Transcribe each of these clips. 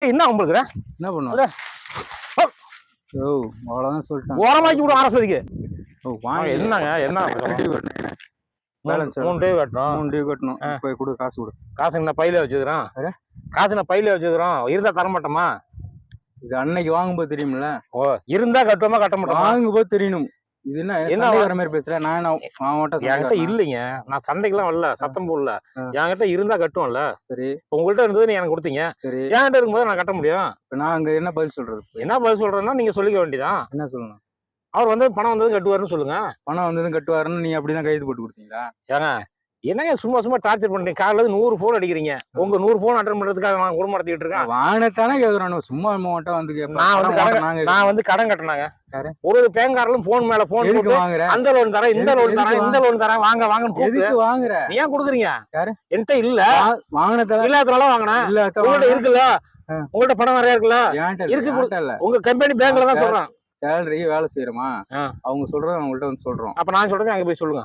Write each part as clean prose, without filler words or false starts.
என்ன உங்களுக்கு என்ன பண்ணுவோம்? ஓ அவ்வளோதான் சொல்லிட்டேன். ஓரமாக்கி விடும் ஆரம்பிக்கு. ஓ வாங்க. என்னங்க என்ன பேலன்ஸ் 3 டியூ கட்டணும். 3 டியூ கட்டணும். இப்போ கொடு, காசு கொடு. காசு நான் பையில வச்சுக்கிறோம். காசு நான் பையில வச்சுக்கிறோம். இருந்தா தர மாட்டோமா? இது அன்னைக்கு வாங்கும்போது தெரியுமில்ல? ஓ இருந்தா கட்டுவோமா கட்ட மாட்டோமா? வாங்கும்போது தெரியணும். இது என்ன வர மாதிரி பேசுறேன்? என்கிட்ட இல்லைங்க. நான் சண்டைக்கெல்லாம் வரல, சத்தம் போடல. என்கிட்ட இருந்தா கட்டுவோம்ல. சரி, உங்கள்கிட்ட இருந்தது நீ எனக்கு கொடுத்தீங்க. சரி, என்கிட்ட இருக்கும்போது நான் கட்ட முடியும். நான் அங்க என்ன பதில் சொல்றது? என்ன பதில் சொல்றேன்னா நீங்க சொல்லிக்க வேண்டியதான். என்ன சொல்லணும்? அவர் வந்து பணம் வந்ததும் கட்டுவாருன்னு சொல்லுங்க. பணம் வந்ததும் கட்டுவாருன்னு நீ அப்படிதான் கைது போட்டு கொடுத்தீங்களா? ஏங்க என்னங்க சும்மா சும்மா டார்ச்சர் பண்றீங்க? காலைல 100 போன் அடிக்கிறீங்க. உங்க 100 போன் அட்டன் பண்றதுக்காக நான் குடும்பத்திட்டு இருக்கேன். வானத்தானே கேக்குறானு சும்மா மட்டும் வந்து நான் வந்து கடன் கட்டினாங்க. ஒரு பேங்காரலும் போன் மேல போன் போட்டு அந்த லோன் தரேன், இந்த லோன் தரேன், இந்த லோன் தரேன், வாங்க வாங்கன்னு கூப்பிட்டு வாங்குற. நீ ஏன் குடுக்குறீங்க? என்கிட்ட இல்ல, வாங்கினதால இல்லாதனால வாங்கினேன். உங்கள்ட்ட இருக்குல்ல, உங்கள்ட்ட பணம் நிறைய இருக்குல்ல, இருக்கு. உங்க கம்பெனி பேங்க்ல தான் சொல்றேன். சேலரி வேலை செய்யறோமா, அவங்க சொல்றத அவங்கள்ட்ட வந்து சொல்றோம். அப்ப நான் சொல்றது அங்க போய் சொல்லுங்க.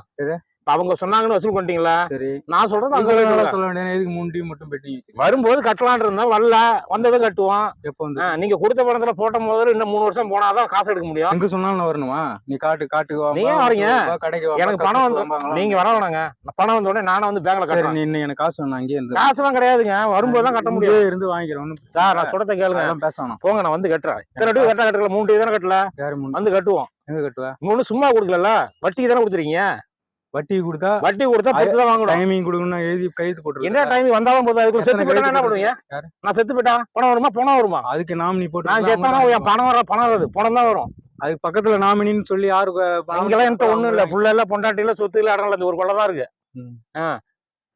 அவங்க சொன்னாங்கன்னு வசூல் பண்ணிட்டீங்களா? சரி, நான் சொல்றது அங்க சொல்ல வேண்டியது. எதுக்கு 3 டியூ மட்டும் பெட்டிங் வரும்போது கட்டலான் இருந்தா வரல, வந்ததும் கட்டுவோம். எப்போ வந்து நீங்க கொடுத்த பணத்துல போட்ட முதல்ல இன்னும் 3 வருஷம் போனாதான் காசு எடுக்க முடியும். எங்க சொன்னாலும் வரணுமா? நீ காட்டு நீங்க வரீங்க, கடைக்கு எனக்கு பணம் வந்து நீங்க வர வேணாங்க. பணம் வந்த உடனே நானும் வந்து பேங்க்ல கட்டுறேன். நீ இன்னும் எனக்கு காசு வேணும். அங்கேயே இருந்து காசுலாம் கிடையாதுங்க, வரும்போது தான் கட்ட முடியும். இருந்து வாங்கிக்கிறோம் சார். நான் சொல்றத கேளுங்க, பேசணும். போங்க, நான் வந்து கட்டுறேன். இத்தனை டியூ கட்டல, 3 டியூ தானே கட்டல. வந்து கட்டுவோம். எங்க கட்டுவ? இன்னொன்னு சும்மா கொடுக்கல, வட்டிக்கு தானே கொடுத்துறீங்க. வட்டி கொடுத்தா பத்து தான் வாங்கணும். டைமிங் கொடுக்கணும், எழுதி கைது போட்டு. என்ன டைமிங் வந்தாலும் போதும். அதுக்கு செத்து போயிட்டா என்ன பண்ணுவீங்க? நான் செத்து போயிட்டா பணம் வருமா? பணம் வருமா? அதுக்கு நாமினி போட்டு நான் செத்தானா என் பணம் வருது, பணம் தான் வரும். அதுக்கு பக்கத்துல நாமினின்னு சொல்லி யாருக்கு அங்கெல்லாம் என்கிட்ட ஒண்ணும் இல்ல. புள்ள இல்ல, பொண்டாட்டி இல்ல, சொத்து இல்ல, இடம் இல்ல, ஒரு கொள்ளை தான் இருக்கு.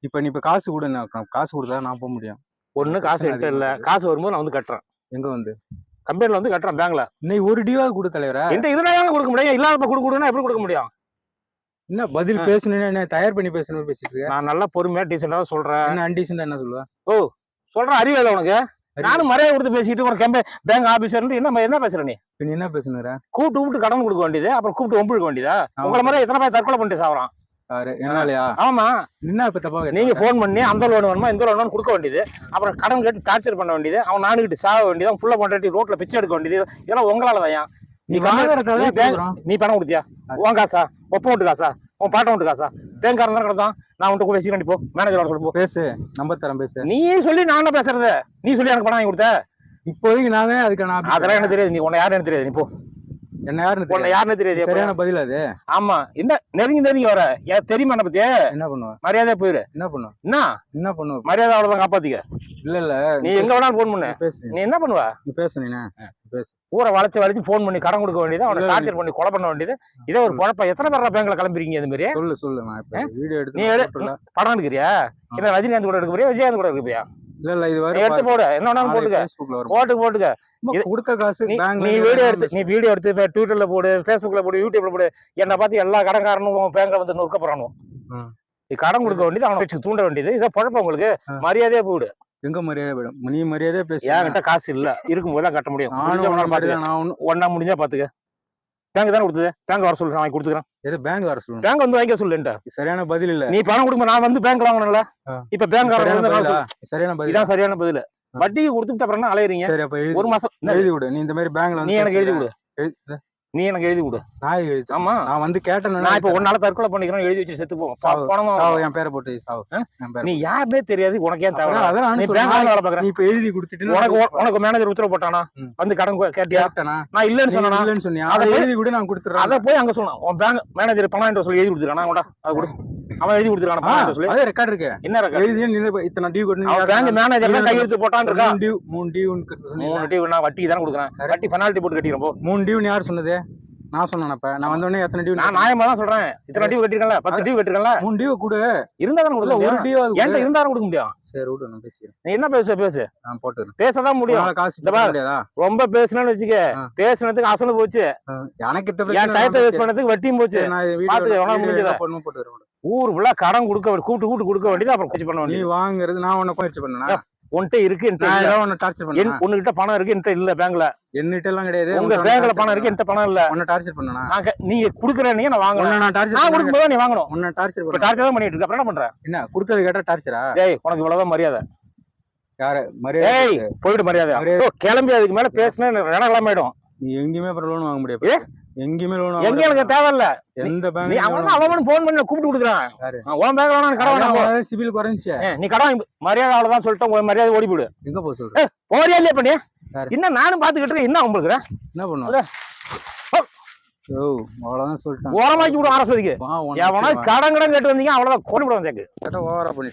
இப்ப நீ காசு கொடு, காசு கொடுத்தா நான் போக முடியும். ஒண்ணு காசு என்கிட்ட இல்ல. காசு வரும்போது நான் வந்து கட்டுறேன். எங்க வந்து? கம்பெனில வந்து கட்டுறேன், பேங்க்ல. இன்னைக்கு ஒரு டியூவா கொடு தலைவரா. என்கிட்ட இதனால கொடுக்க முடியும், இல்லாத கொடுக்கணும்னா எப்படி கொடுக்க முடியும்? என்ன பதில் பேசணும்னு தயார் பண்ணி பேசணும் பேசிட்டு இருக்கேன். நான் நல்லா பொறுமையா டீசெண்டா சொல்றேன். என்ன அன்டீசெண்டா என்ன சொல்லுவா? ஓ சொல்றேன், அறிவு இல்லை உனக்கு. நானும் மரியாதை கொடுத்து பேசிட்டு ஒரு பேங்க் ஆபீசர் என்ன பேசுற நீ? என்ன பேசுனற? கூப்பிட்டு கடன் கொடுக்க வேண்டியது, அப்புறம் கூப்பிட்டு ஒம்பிழுக்க வேண்டியதா? உங்களை மாதிரி எத்தனை பேர் தற்கொலை பண்ணிட்டு சாவறான்? என்னாலயா? ஆமா. என்ன இப்ப தப்பா நீங்க போன் பண்ணி அந்த லோன் வேணுமா, இந்த லோன் கொடுக்க வேண்டியது, அப்புறம் கடன் கேட்டு டார்ச்சர் பண்ண வேண்டியது, அவன் நானுகிட்டு சாக வேண்டியது, புள்ள பண்றாட்டி ரோட்ல பிச்சை எடுக்க வேண்டியது, இதெல்லாம் உங்களாலதான். நீ பணம் கொடுத்தியா? உன் காசா? ஒப்ப விட்டு காசா? உன் பாட்டம் விட்டு காசா? பேங்காரன் தான் கிடந்தான். நான் உன்ட்டு கூட பேசி போ, மேனேஜரோட சொல்லி பேசு, நம்பர் தரேன் பேசு. நீ சொல்லி நான் என்ன பேசுறது? நீ சொல்லி எனக்கு பணம் வாங்கி கொடுத்த. இப்போதைக்கு நான் தான் அதுக்கான அதெல்லாம் எனக்கு தெரியாது. நீ உன்னை யாருன்னு எனக்கு தெரியாது. நீ போ. என்ன யாருன்னு தெரியாது. சரியான பதில் அது. ஆமா, என்ன நெருங்கி வர தெரியுமா? என்ன பத்தியா என்ன பண்ணுவ? மரியாதை போயிரு. என்ன பண்ணுவ? என்ன பண்ணுவ? மரியாதை அவ்வளவுதான், காப்பாத்திக்க. இல்ல நீ எங்க வேணாலும் போன் பண்ணு, பேசு. நீ என்ன பண்ணுவ? நீ பேசு. பேசு. ஊரை வளைச்சு போன் பண்ணி கடன் கொடுக்க வேண்டியது, அவனை டார்ச்சர் பண்ணி கொலை பண்ண வேண்டியது. இதே ஒரு குழப்பம். எத்தனை பேர் பேங்க்ல கிளம்பிருக்கீங்க? இது மாதிரி சொல்லு. நான் இப்ப வீடியோ எடுத்து நீ படம் எடுக்கிறியா? என்ன ரஜினிகாந்த் கூட எடுக்க போறியா, விஜயகாந்த் கூட எடுக்க போறியா? இல்ல இது வரை எடுத்து போடு, என்ன வேணாலும் போட்டுக்க. கொடுத்த காசு நீ வீடியோ எடுத்து ட்விட்டர்ல போடு, பேஸ்புக்ல போடு, யூடியூப்ல போடு. என்ன பார்த்து எல்லா கடன்காரனும் பேங்க்ல வந்து நொறுக்க போறானோ. கடன் கொடுக்க வேண்டியது, அவனை வச்சு தூண்ட வேண்டியது. இதை பழப்ப உங்களுக்கு மரியாதையா போடு. எங்க மரியாதை போயிடும்? நீ மரியாதையா பேசு. என்கிட்ட காசு இல்ல, இருக்கும்போது தான் கட்ட முடியும். ஒன்னா முடிஞ்சா பாத்துக்க. பேங்க் தானே கொடுத்தது, பேங்க் வர சொல்லு, நான் வாங்கி கொடுத்துக்கிறேன். எது பேங்க் வர சொல்லு? பேங்க் வந்து வாங்கிக்க சொல்லுன்ட்ட. சரியான பதில் இல்ல. நீ பணம் கொடுக்க, நான் வந்து பேங்க் வாங்கணும்ல. இப்ப பேங்க் சரியான பதில். இதான் சரியான பதில். வட்டிக்கு கொடுத்துட்டு அப்புறம் அலையறீங்க. சரி, அப்ப ஒரு மாசம் எழுதி கொடு. நீ இந்த மாதிரி பேங்க்ல நீ எனக்கு எழுதி கொடு. நீ எனக்கு எழுதி கொடு. நான் எழுதி. ஆமா, நான் வந்து கேட்டேன். நான் இப்ப ஒன்னால தற்கொலை பண்ணிக்கிறேன், எழுதி வச்சு செத்து போ. என் பேரை போட்டு சாவு. நீ யாருமே தெரியாது, உனக்கு ஏன் தேவை? நீ பேங்க்ல வேலை பாக்குற. நீ இப்ப எழுதி கொடுத்துட்டு உனக்கு மேனேஜர் உத்தரவு போட்டானா? வந்து கடன் கேட்டியா? நான் இல்லன்னு சொன்னா அதை எழுதி கூட நான் கொடுத்துறேன். அதை போய் அங்க சொன்னான். உன் பேங்க் மேனேஜர் பணம் சொல்லி எழுதி கொடுத்துருக்கானா? அதை கொடு. அவன் எழுதி கொடுத்துருக்கான சொல்லி. அதே ரெக்கார்ட் இருக்கு. என்ன ரெக்கார்ட்? எழுதி இத்தனை டியூ கொண்டு பேங்க் மேனேஜர் கையெழுத்து போட்டான் இருக்கா? 3 டியூ நான் வட்டிக்கு தானே கொடுக்குறேன். வட்டி பெனால்ட்டி போட்டு கட்டிக்கிறேன். போ. 3 டியூ யார் சொன்னது? நான் சொன்னேன்ப்ப. நான் வந்தோடனே எத்தனை டியூ? நான் நியாயமா தான் சொல்றேன். இத்தனை டியூ கட்டிருக்கல, 10 டியூ கட்டிருக்கல. 3 டியூ கொடு. இருந்தா தான் கொடுக்க முடியும். ஒரு டியூ என்கிட்ட இருந்தா தான் கொடுக்க முடியும். சரி விடு, நான் பேசுறேன். நீ என்ன பேசு. நான் போட்டுறேன். பேசதான் முடியும். காசு முடியாதா? ரொம்ப பேசணும்னு வச்சுக்க, பேசுனதுக்கு அசனு போச்சு. எனக்கு என் டயத்தை வேஸ்ட் பண்ணதுக்கு வட்டியும் போச்சு. ஊர் ஃபுல்லா கடன் கூப்பிட்டு கொடுக்க வேண்டியது, அப்புறம் முயற்சி பண்ண வேண்டியது. நீ வாங்குறது நான் உன்னை முயற்சி பண்ணனா? உன்கிட்ட இருக்கு, உன்கிட்ட பணம் இருக்கு, என்கிட்ட இல்ல. பேங்க்ல என்கிட்ட எல்லாம் கிடையாது. உங்க பேங்க்ல பணம் இருக்கு, என்கிட்ட பணம் இல்ல. உன்னை டார்ச்சர் பண்ணனா? நீங்க குடுக்குற நீங்க நான் வாங்கணும். நான் கொடுக்கும்போது நீ வாங்கணும். உன்னை டார்ச்சர் தான் பண்ணிட்டு இருக்க. அப்புறம் என்ன பண்ற? என்ன கொடுத்தது கேட்டா டார்ச்சரா? டேய், உனக்கு இவ்வளவுதான் மரியாதை. யார மரியாதை ஏய் போயிட்டு மரியாதை கிளம்பி அதுக்கு மேல பேசினா ரணகலமாயிடும். நீ எங்கேயுமே அப்புறம் லோன் வாங்க முடியாது. எங்கேயுமே லோன் எங்க எனக்கு தேவையில்ல. எந்த நீ பேங்க் அவன் போன் பண்ணி கூப்பிட்டு கொடுக்குறான். உன் பேங்க்ல வேணா கடன் வேணாம். சிபில் குறைஞ்சிச்சு. நீ கடன் மரியாதை அவ்வளவுதான் சொல்லிட்டு உன் மரியாதை ஓடி போயிடு. எங்க போக சொல்ற? ஓடியா இல்லையா பண்ணி என்ன நானும் பாத்துக்கிட்டு இருக்கேன். என்ன உங்களுக்கு என்ன பண்ணுவ? ஓ அவ்வளவுதான் சொல்லிட்டேன். ஓரமாக்கி விடும் அரசுக்கு. எவனா கடன் கேட்டு வந்தீங்க அவ்வளவுதான் கொண்டு விடுவான். ஓவரா பண்ணி